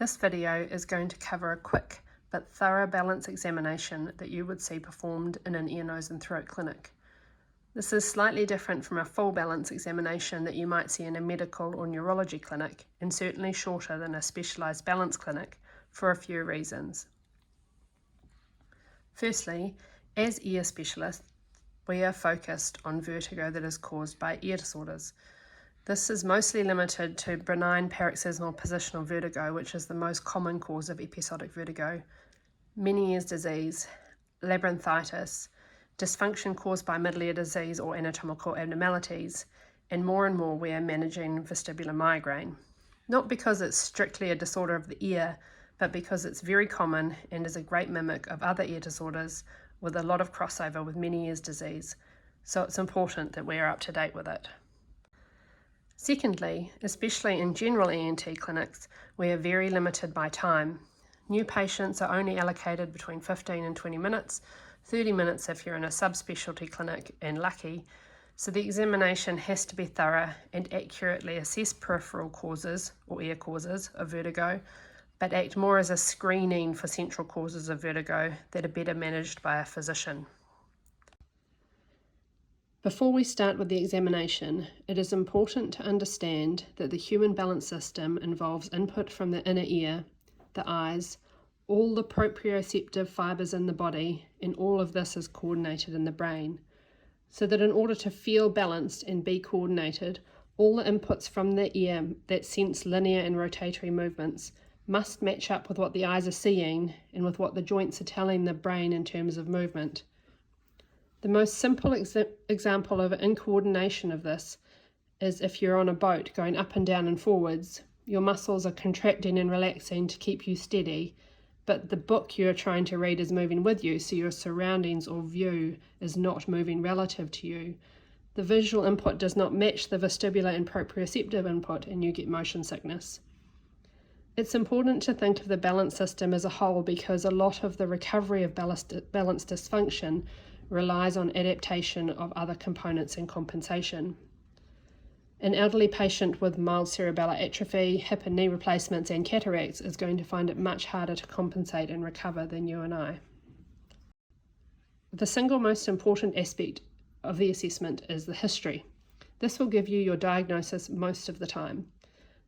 This video is going to cover a quick but thorough balance examination that you would see performed in an ear, nose and throat clinic. This is slightly different from a full balance examination that you might see in a medical or neurology clinic, and certainly shorter than a specialised balance clinic for a few reasons. Firstly, as ear specialists, we are focused on vertigo that is caused by ear disorders. This is mostly limited to benign paroxysmal positional vertigo, which is the most common cause of episodic vertigo, many ears disease, labyrinthitis, dysfunction caused by middle ear disease or anatomical abnormalities, and more we are managing vestibular migraine. Not because it's strictly a disorder of the ear, but because it's very common and is a great mimic of other ear disorders with a lot of crossover with many ears disease, so it's important that we are up to date with it. Secondly, especially in general ENT clinics, we are very limited by time. New patients are only allocated between 15 and 20 minutes, 30 minutes if you're in a subspecialty clinic and lucky, so the examination has to be thorough and accurately assess peripheral causes or ear causes of vertigo, but act more as a screening for central causes of vertigo that are better managed by a physician. Before we start with the examination, it is important to understand that the human balance system involves input from the inner ear, the eyes, all the proprioceptive fibres in the body, and all of this is coordinated in the brain. So that in order to feel balanced and be coordinated, all the inputs from the ear that sense linear and rotatory movements must match up with what the eyes are seeing and with what the joints are telling the brain in terms of movement. The most simple example of incoordination of this is if you're on a boat going up and down and forwards. Your muscles are contracting and relaxing to keep you steady, but the book you're trying to read is moving with you, so your surroundings or view is not moving relative to you. The visual input does not match the vestibular and proprioceptive input, and you get motion sickness. It's important to think of the balance system as a whole because a lot of the recovery of balance dysfunction relies on adaptation of other components and compensation. An elderly patient with mild cerebellar atrophy, hip and knee replacements and cataracts is going to find it much harder to compensate and recover than you and I. The single most important aspect of the assessment is the history. This will give you your diagnosis most of the time.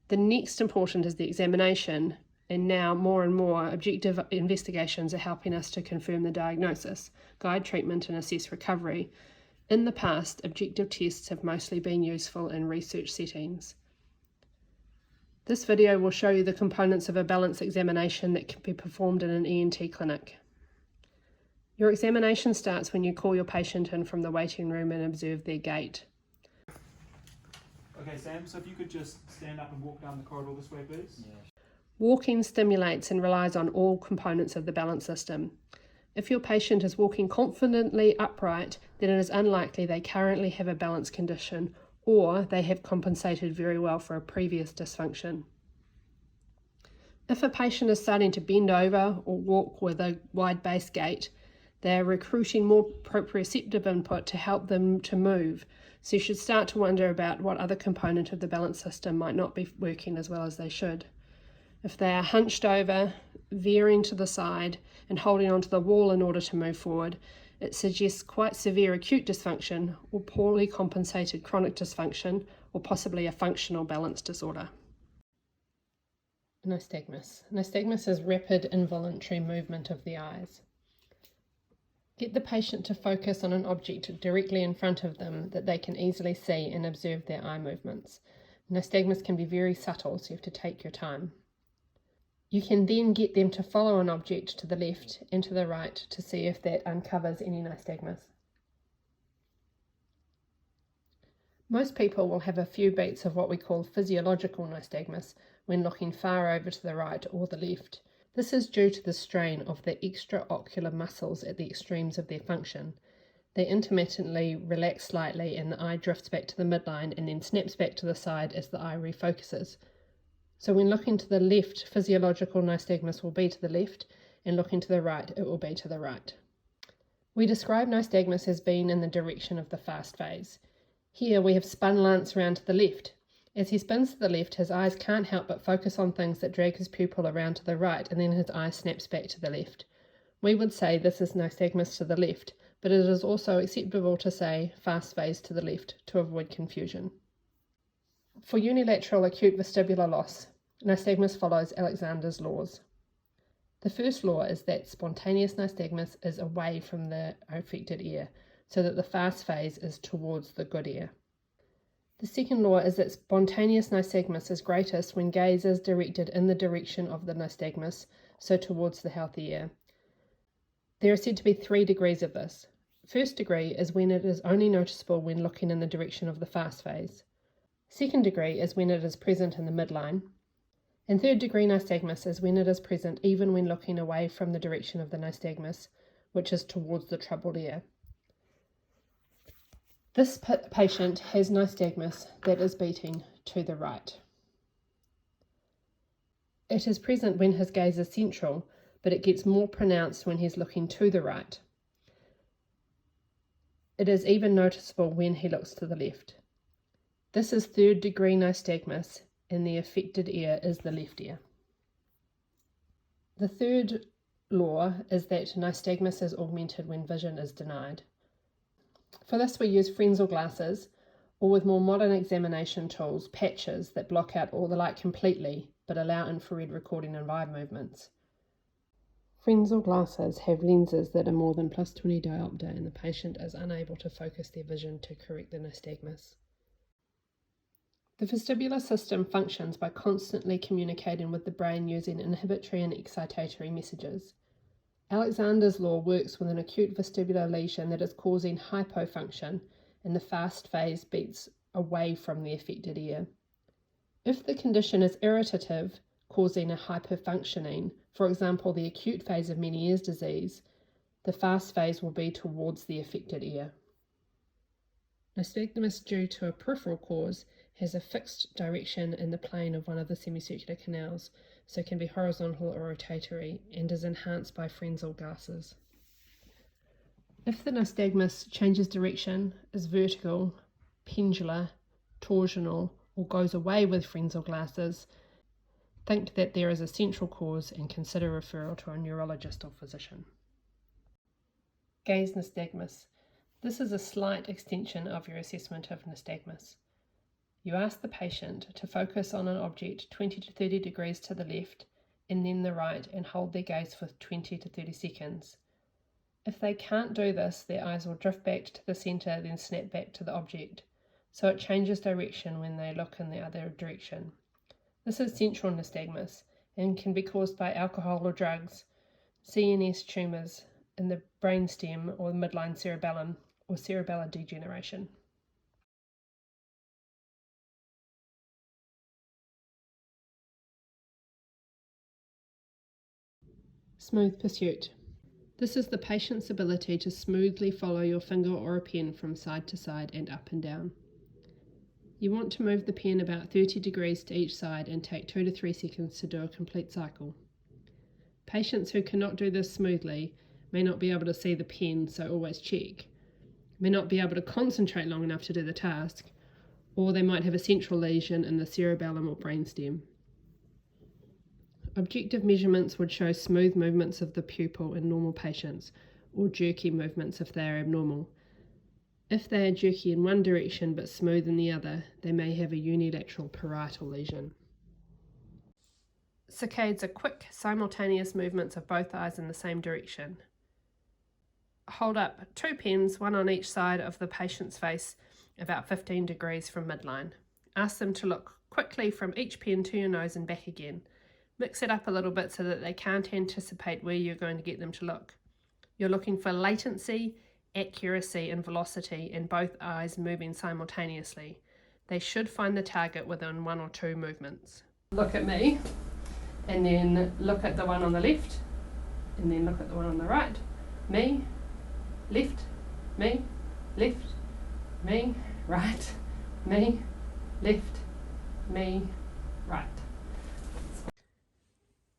The next important is the examination, and now more and more objective investigations are helping us to confirm the diagnosis, guide treatment and assess recovery. In the past, objective tests have mostly been useful in research settings. This video will show you the components of a balance examination that can be performed in an ENT clinic. Your examination starts when you call your patient in from the waiting room and observe their gait. Okay, Sam, so if you could just stand up and walk down the corridor this way, please. Yeah. Walking stimulates and relies on all components of the balance system. If your patient is walking confidently upright, then it is unlikely they currently have a balance condition or they have compensated very well for a previous dysfunction. If a patient is starting to bend over or walk with a wide base gait, they are recruiting more proprioceptive input to help them to move, so you should start to wonder about what other component of the balance system might not be working as well as they should. If they are hunched over, veering to the side, and holding onto the wall in order to move forward, it suggests quite severe acute dysfunction or poorly compensated chronic dysfunction or possibly a functional balance disorder. Nystagmus. Nystagmus is rapid involuntary movement of the eyes. Get the patient to focus on an object directly in front of them that they can easily see and observe their eye movements. Nystagmus can be very subtle, so you have to take your time. You can then get them to follow an object to the left and to the right to see if that uncovers any nystagmus. Most people will have a few beats of what we call physiological nystagmus when looking far over to the right or the left. This is due to the strain of the extraocular muscles at the extremes of their function. They intermittently relax slightly and the eye drifts back to the midline and then snaps back to the side as the eye refocuses. So when looking to the left, physiological nystagmus will be to the left, and looking to the right, it will be to the right. We describe nystagmus as being in the direction of the fast phase. Here we have spun lance round to the left. As he spins to the left, his eyes can't help but focus on things that drag his pupil around to the right, and then his eye snaps back to the left. We would say this is nystagmus to the left, but it is also acceptable to say fast phase to the left to avoid confusion. For unilateral acute vestibular loss, nystagmus follows Alexander's laws. The first law is that spontaneous nystagmus is away from the affected ear, so that the fast phase is towards the good ear. The second law is that spontaneous nystagmus is greatest when gaze is directed in the direction of the nystagmus, so towards the healthy ear. There are said to be 3 degrees of this. First degree is when it is only noticeable when looking in the direction of the fast phase. Second degree is when it is present in the midline. And third degree nystagmus is when it is present even when looking away from the direction of the nystagmus, which is towards the troubled ear. This patient has nystagmus that is beating to the right. It is present when his gaze is central, but it gets more pronounced when he's looking to the right. It is even noticeable when he looks to the left. This is third degree nystagmus, and the affected ear is the left ear. The third law is that nystagmus is augmented when vision is denied. For this we use Frenzel glasses, or with more modern examination tools, patches that block out all the light completely but allow infrared recording of eye movements. Frenzel glasses have lenses that are more than +20 diopter, and the patient is unable to focus their vision to correct the nystagmus. The vestibular system functions by constantly communicating with the brain using inhibitory and excitatory messages. Alexander's law works with an acute vestibular lesion that is causing hypofunction, and the fast phase beats away from the affected ear. If the condition is irritative, causing a hyperfunctioning, for example the acute phase of Meniere's disease, the fast phase will be towards the affected ear. Nystagmus due to a peripheral cause has a fixed direction in the plane of one of the semicircular canals, so can be horizontal or rotatory, and is enhanced by Frenzel glasses. If the nystagmus changes direction, is vertical, pendular, torsional, or goes away with Frenzel glasses, think that there is a central cause and consider referral to a neurologist or physician. Gaze nystagmus. This is a slight extension of your assessment of nystagmus. You ask the patient to focus on an object 20 to 30 degrees to the left and then the right and hold their gaze for 20 to 30 seconds. If they can't do this, their eyes will drift back to the centre, then snap back to the object, so it changes direction when they look in the other direction. This is central nystagmus and can be caused by alcohol or drugs, CNS tumours in the brainstem or midline cerebellum, or cerebellar degeneration. Smooth pursuit. This is the patient's ability to smoothly follow your finger or a pen from side to side and up and down. You want to move the pen about 30 degrees to each side and take 2 to 3 seconds to do a complete cycle. Patients who cannot do this smoothly may not be able to see the pen, so always check, may not be able to concentrate long enough to do the task, or they might have a central lesion in the cerebellum or brainstem. Objective measurements would show smooth movements of the pupil in normal patients, or jerky movements if they are abnormal. If they are jerky in one direction but smooth in the other, they may have a unilateral parietal lesion. Saccades are quick, simultaneous movements of both eyes in the same direction. Hold up 2 pens, one on each side of the patient's face, about 15 degrees from midline. Ask them to look quickly from each pen to your nose and back again. Mix it up a little bit so that they can't anticipate where you're going to get them to look. You're looking for latency, accuracy and velocity in both eyes moving simultaneously. They should find the target within 1 or 2 movements. Look at me, and then look at the one on the left, and then look at the one on the right. Me, left, me, left, me, right, me, left, me, right.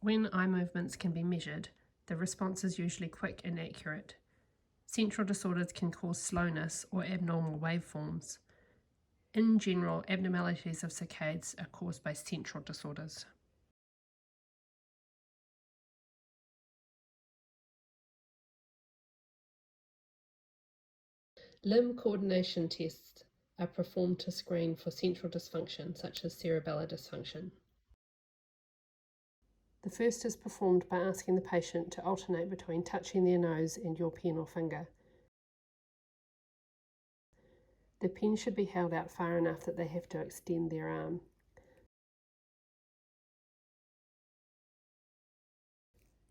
When eye movements can be measured, the response is usually quick and accurate. Central disorders can cause slowness or abnormal waveforms. In general, abnormalities of saccades are caused by central disorders. Limb coordination tests are performed to screen for central dysfunction, such as cerebellar dysfunction. The first is performed by asking the patient to alternate between touching their nose and your pen or finger. The pen should be held out far enough that they have to extend their arm.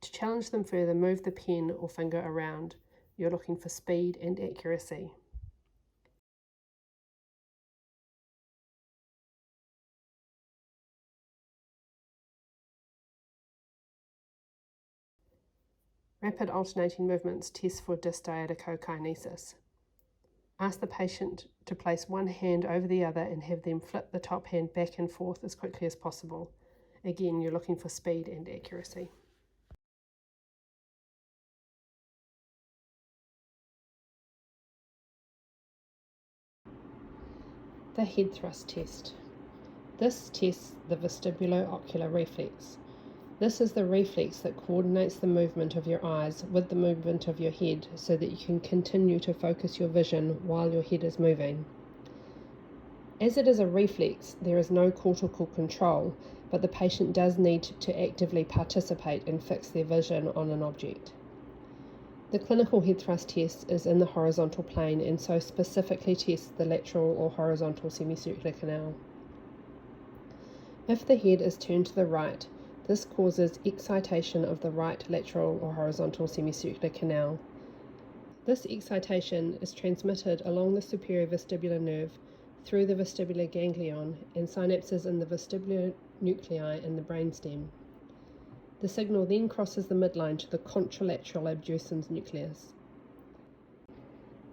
To challenge them further, move the pen or finger around. You're looking for speed and accuracy. Rapid alternating movements test for dysdiadochokinesis. Ask the patient to place one hand over the other and have them flip the top hand back and forth as quickly as possible. Again, you're looking for speed and accuracy. The head thrust test. This tests the vestibulo-ocular reflex. This is the reflex that coordinates the movement of your eyes with the movement of your head so that you can continue to focus your vision while your head is moving. As it is a reflex, there is no cortical control, but the patient does need to actively participate and fix their vision on an object. The clinical head thrust test is in the horizontal plane and so specifically tests the lateral or horizontal semicircular canal. If the head is turned to the right, this causes excitation of the right lateral or horizontal semicircular canal. This excitation is transmitted along the superior vestibular nerve through the vestibular ganglion and synapses in the vestibular nuclei in the brainstem. The signal then crosses the midline to the contralateral abducens nucleus.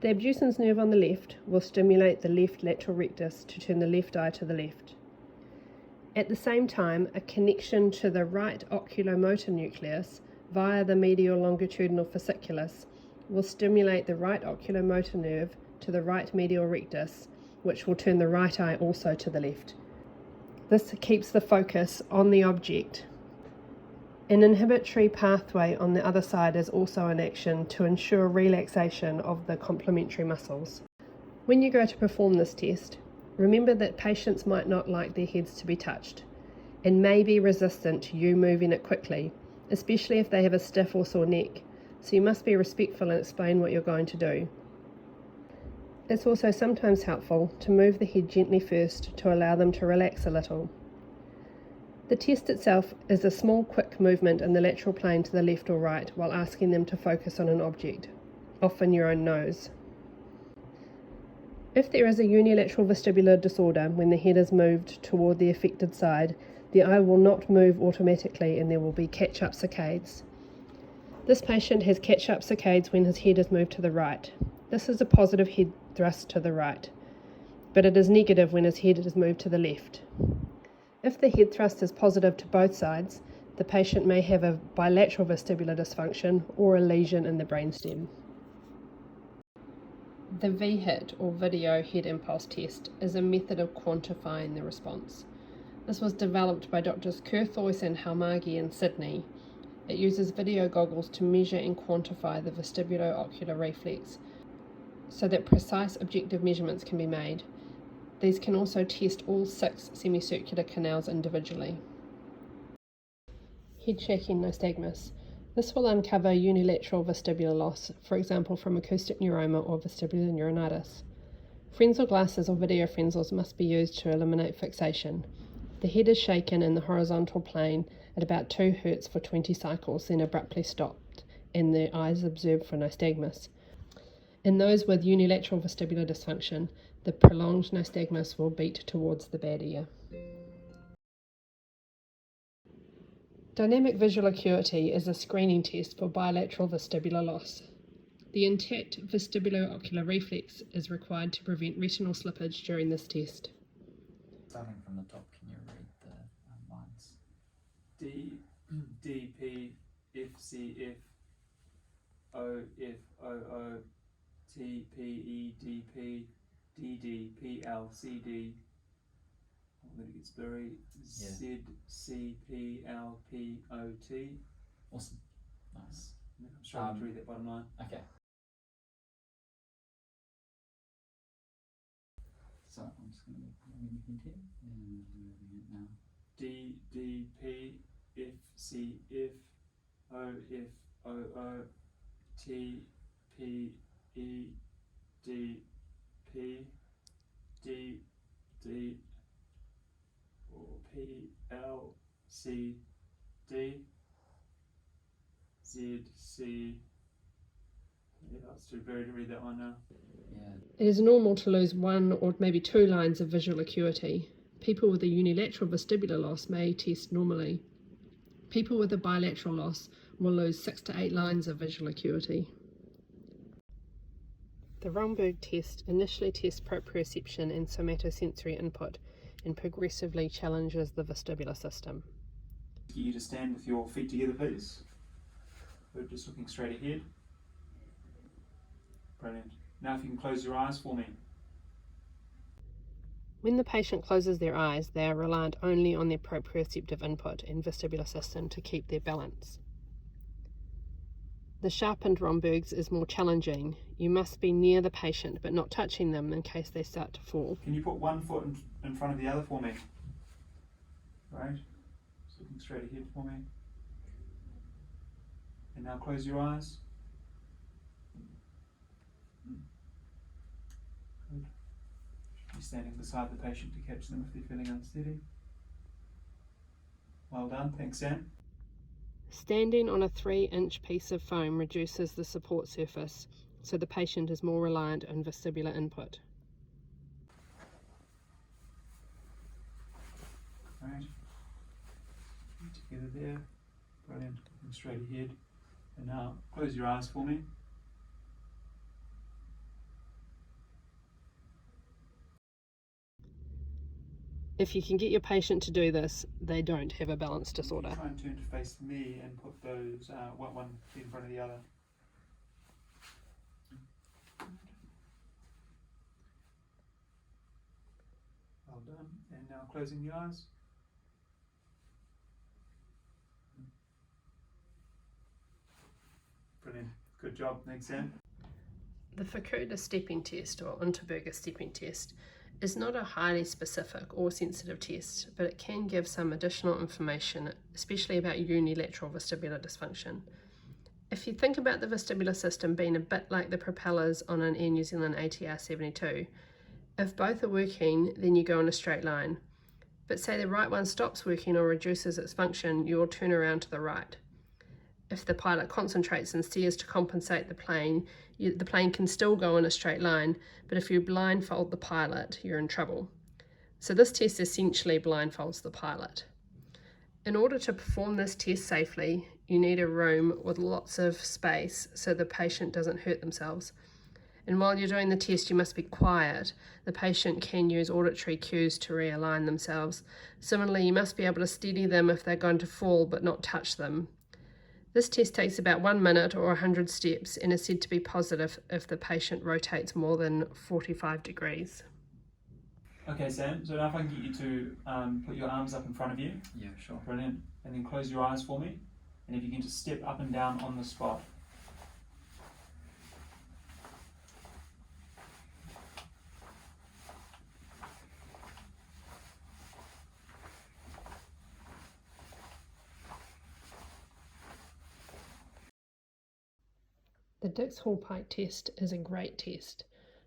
The abducens nerve on the left will stimulate the left lateral rectus to turn the left eye to the left. At the same time, a connection to the right oculomotor nucleus via the medial longitudinal fasciculus will stimulate the right oculomotor nerve to the right medial rectus, which will turn the right eye also to the left. This keeps the focus on the object. An inhibitory pathway on the other side is also in action to ensure relaxation of the complementary muscles. When you go to perform this test, remember that patients might not like their heads to be touched and may be resistant to you moving it quickly, especially if they have a stiff or sore neck, so you must be respectful and explain what you're going to do. It's also sometimes helpful to move the head gently first to allow them to relax a little. The test itself is a small quick movement in the lateral plane to the left or right while asking them to focus on an object, often your own nose. If there is a unilateral vestibular disorder when the head is moved toward the affected side, the eye will not move automatically and there will be catch-up saccades. This patient has catch-up saccades when his head is moved to the right. This is a positive head thrust to the right, but it is negative when his head is moved to the left. If the head thrust is positive to both sides, the patient may have a bilateral vestibular dysfunction or a lesion in the brainstem. The VHIT, or Video Head Impulse Test, is a method of quantifying the response. This was developed by Drs. Kurthois and Halmagi in Sydney. It uses video goggles to measure and quantify the vestibulo-ocular reflex so that precise objective measurements can be made. These can also test all 6 semicircular canals individually. Head shaking nystagmus. This will uncover unilateral vestibular loss, for example from acoustic neuroma or vestibular neuronitis. Frenzel glasses or video frenzels must be used to eliminate fixation. The head is shaken in the horizontal plane at about 2 Hz for 20 cycles, then abruptly stopped, and the eye is observed for nystagmus. In those with unilateral vestibular dysfunction, the prolonged nystagmus will beat towards the bad ear. Dynamic visual acuity is a screening test for bilateral vestibular loss. The intact vestibulo-ocular reflex is required to prevent retinal slippage during this test. Starting from the top, can you read the lines? D P F C F O F O O T P E D P DD, PL, CD. Oh, then it gets blurry. Z, C, P, L, P, O, T. Awesome. Nice. I'm struggling to read that bottom line. Okay. So I'm just going to move it here. And moving it now. D, D, P, F, C, F, O, F, O, O, T, P, E, D, P, D, D, or P, L, C, D, Z, C. Yeah, that's too blurry to read that one now. Yeah. It is normal to lose one or maybe two lines of visual acuity. People with a unilateral vestibular loss may test normally. People with a bilateral loss will lose 6 to 8 lines of visual acuity. The Romberg test initially tests proprioception and somatosensory input and progressively challenges the vestibular system. Get you to stand with your feet together, please. We're just looking straight ahead. Brilliant. Now if you can close your eyes for me. When the patient closes their eyes, they are reliant only on their proprioceptive input and vestibular system to keep their balance. The sharpened Romberg's is more challenging. You must be near the patient but not touching them in case they start to fall. Can you put one foot in front of the other for me? Right. Just looking straight ahead for me. And now close your eyes. Good. You're standing beside the patient to catch them if they're feeling unsteady. Well done, thanks Sam. Standing on a 3-inch piece of foam reduces the support surface, so the patient is more reliant on vestibular input. Right. Together there. Brilliant. Looking straight ahead. And now close your eyes for me. If you can get your patient to do this, they don't have a balance disorder. Try and turn to face me and put those one feet in front of the other. Well done. And now closing the eyes. Brilliant. Good job. Thanks, Sam. The Fukuda stepping test, or Unterberger stepping test, is not a highly specific or sensitive test, but it can give some additional information, especially about unilateral vestibular dysfunction. If you think about the vestibular system being a bit like the propellers on an Air New Zealand ATR 72, if both are working, then you go in a straight line. But say the right one stops working or reduces its function, you'll turn around to the right. If the pilot concentrates and steers to compensate the plane can still go in a straight line, but if you blindfold the pilot, you're in trouble. So this test essentially blindfolds the pilot. In order to perform this test safely, you need a room with lots of space so the patient doesn't hurt themselves. And while you're doing the test, you must be quiet. The patient can use auditory cues to realign themselves. Similarly, you must be able to steady them if they're going to fall but not touch them. This test takes about 1 minute or 100 steps and is said to be positive if the patient rotates more than 45 degrees. Okay, Sam, so now if I can get you to put your arms up in front of you. Yeah, sure. Brilliant. And then close your eyes for me. And if you can just step up and down on the spot. The Dix-Hallpike test is a great test.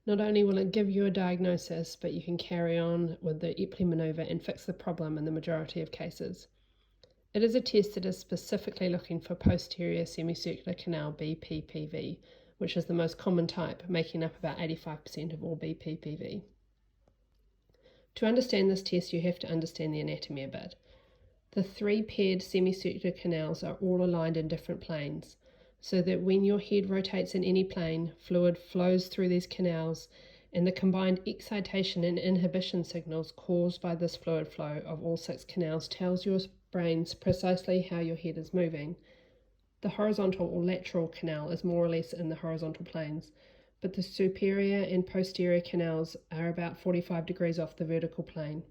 Not only will it give you a diagnosis, but you can carry on with the Epley maneuver and fix the problem in the majority of cases. It is a test that is specifically looking for posterior semicircular canal BPPV, which is the most common type, making up about 85% of all BPPV. To understand this test, you have to understand the anatomy a bit. The 3 paired semicircular canals are all aligned in different planes, so that when your head rotates in any plane, fluid flows through these canals, and the combined excitation and inhibition signals caused by this fluid flow of all 6 canals tells your brains precisely how your head is moving. The horizontal or lateral canal is more or less in the horizontal planes, but the superior and posterior canals are about 45 degrees off the vertical plane.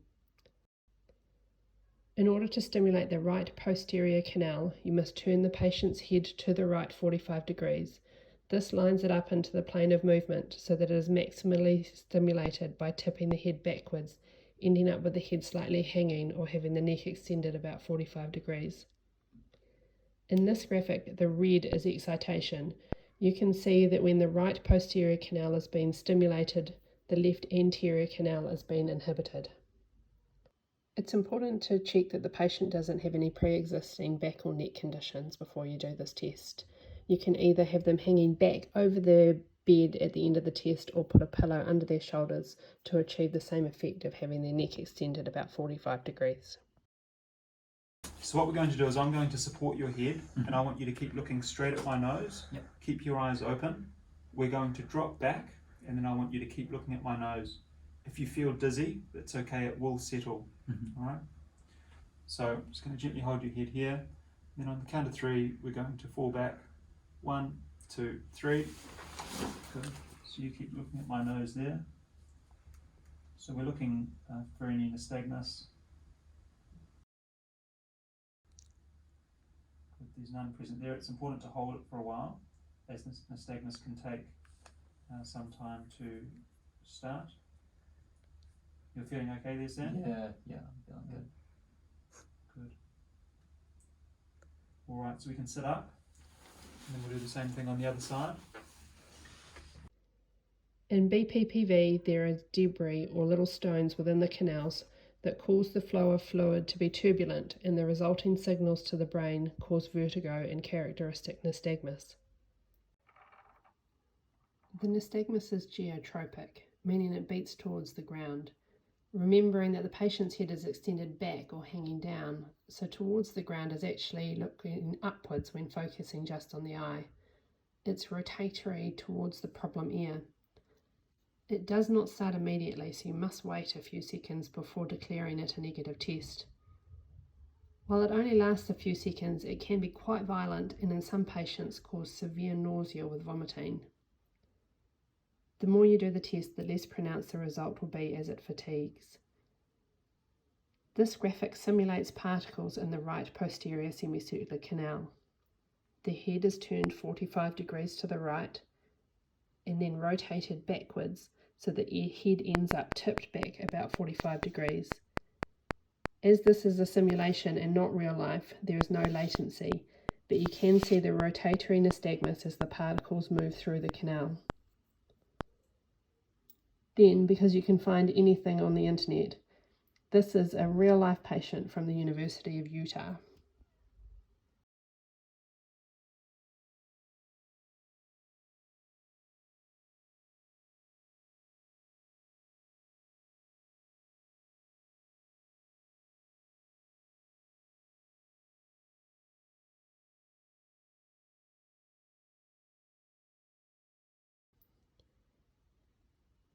In order to stimulate the right posterior canal, you must turn the patient's head to the right 45 degrees. This lines it up into the plane of movement so that it is maximally stimulated by tipping the head backwards, ending up with the head slightly hanging or having the neck extended about 45 degrees. In this graphic, the red is excitation. You can see that when the right posterior canal is being stimulated, the left anterior canal is being inhibited. It's important to check that the patient doesn't have any pre-existing back or neck conditions before you do this test. You can either have them hanging back over their bed at the end of the test or put a pillow under their shoulders to achieve the same effect of having their neck extended about 45 degrees. So what we're going to do is I'm going to support your head, and I want you to keep looking straight at my nose. Yep. Keep your eyes open. We're going to drop back, and then I want you to keep looking at my nose. If you feel dizzy, that's okay, it will settle. All right? So I'm just going to gently hold your head here. Then on the count of 3, we're going to fall back. 1, 2, 3. Good. So you keep looking at my nose there. So we're looking for any nystagmus. If there's none present there, it's important to hold it for a while, as nystagmus can take some time to start. You're feeling okay there, Sam? Yeah, I'm feeling good. Good. Alright, so we can sit up, and then we'll do the same thing on the other side. In BPPV, there is debris or little stones within the canals that cause the flow of fluid to be turbulent, and the resulting signals to the brain cause vertigo and characteristic nystagmus. The nystagmus is geotropic, meaning it beats towards the ground. Remembering that the patient's head is extended back or hanging down, so towards the ground is actually looking upwards when focusing just on the eye. It's rotatory towards the problem ear. It does not start immediately, so you must wait a few seconds before declaring it a negative test. While it only lasts a few seconds, it can be quite violent and in some patients cause severe nausea with vomiting. The more you do the test, the less pronounced the result will be as it fatigues. This graphic simulates particles in the right posterior semicircular canal. The head is turned 45 degrees to the right and then rotated backwards so the head ends up tipped back about 45 degrees. As this is a simulation and not real life, there is no latency, but you can see the rotatory nystagmus as the particles move through the canal. Then, because you can find anything on the internet, this is a real-life patient from the University of Utah.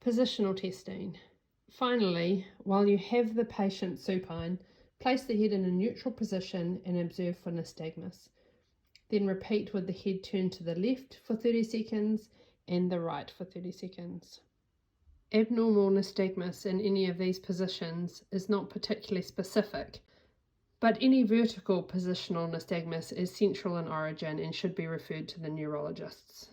Positional testing. Finally, while you have the patient supine, place the head in a neutral position and observe for nystagmus. Then repeat with the head turned to the left for 30 seconds and the right for 30 seconds. Abnormal nystagmus in any of these positions is not particularly specific, but any vertical positional nystagmus is central in origin and should be referred to the neurologists.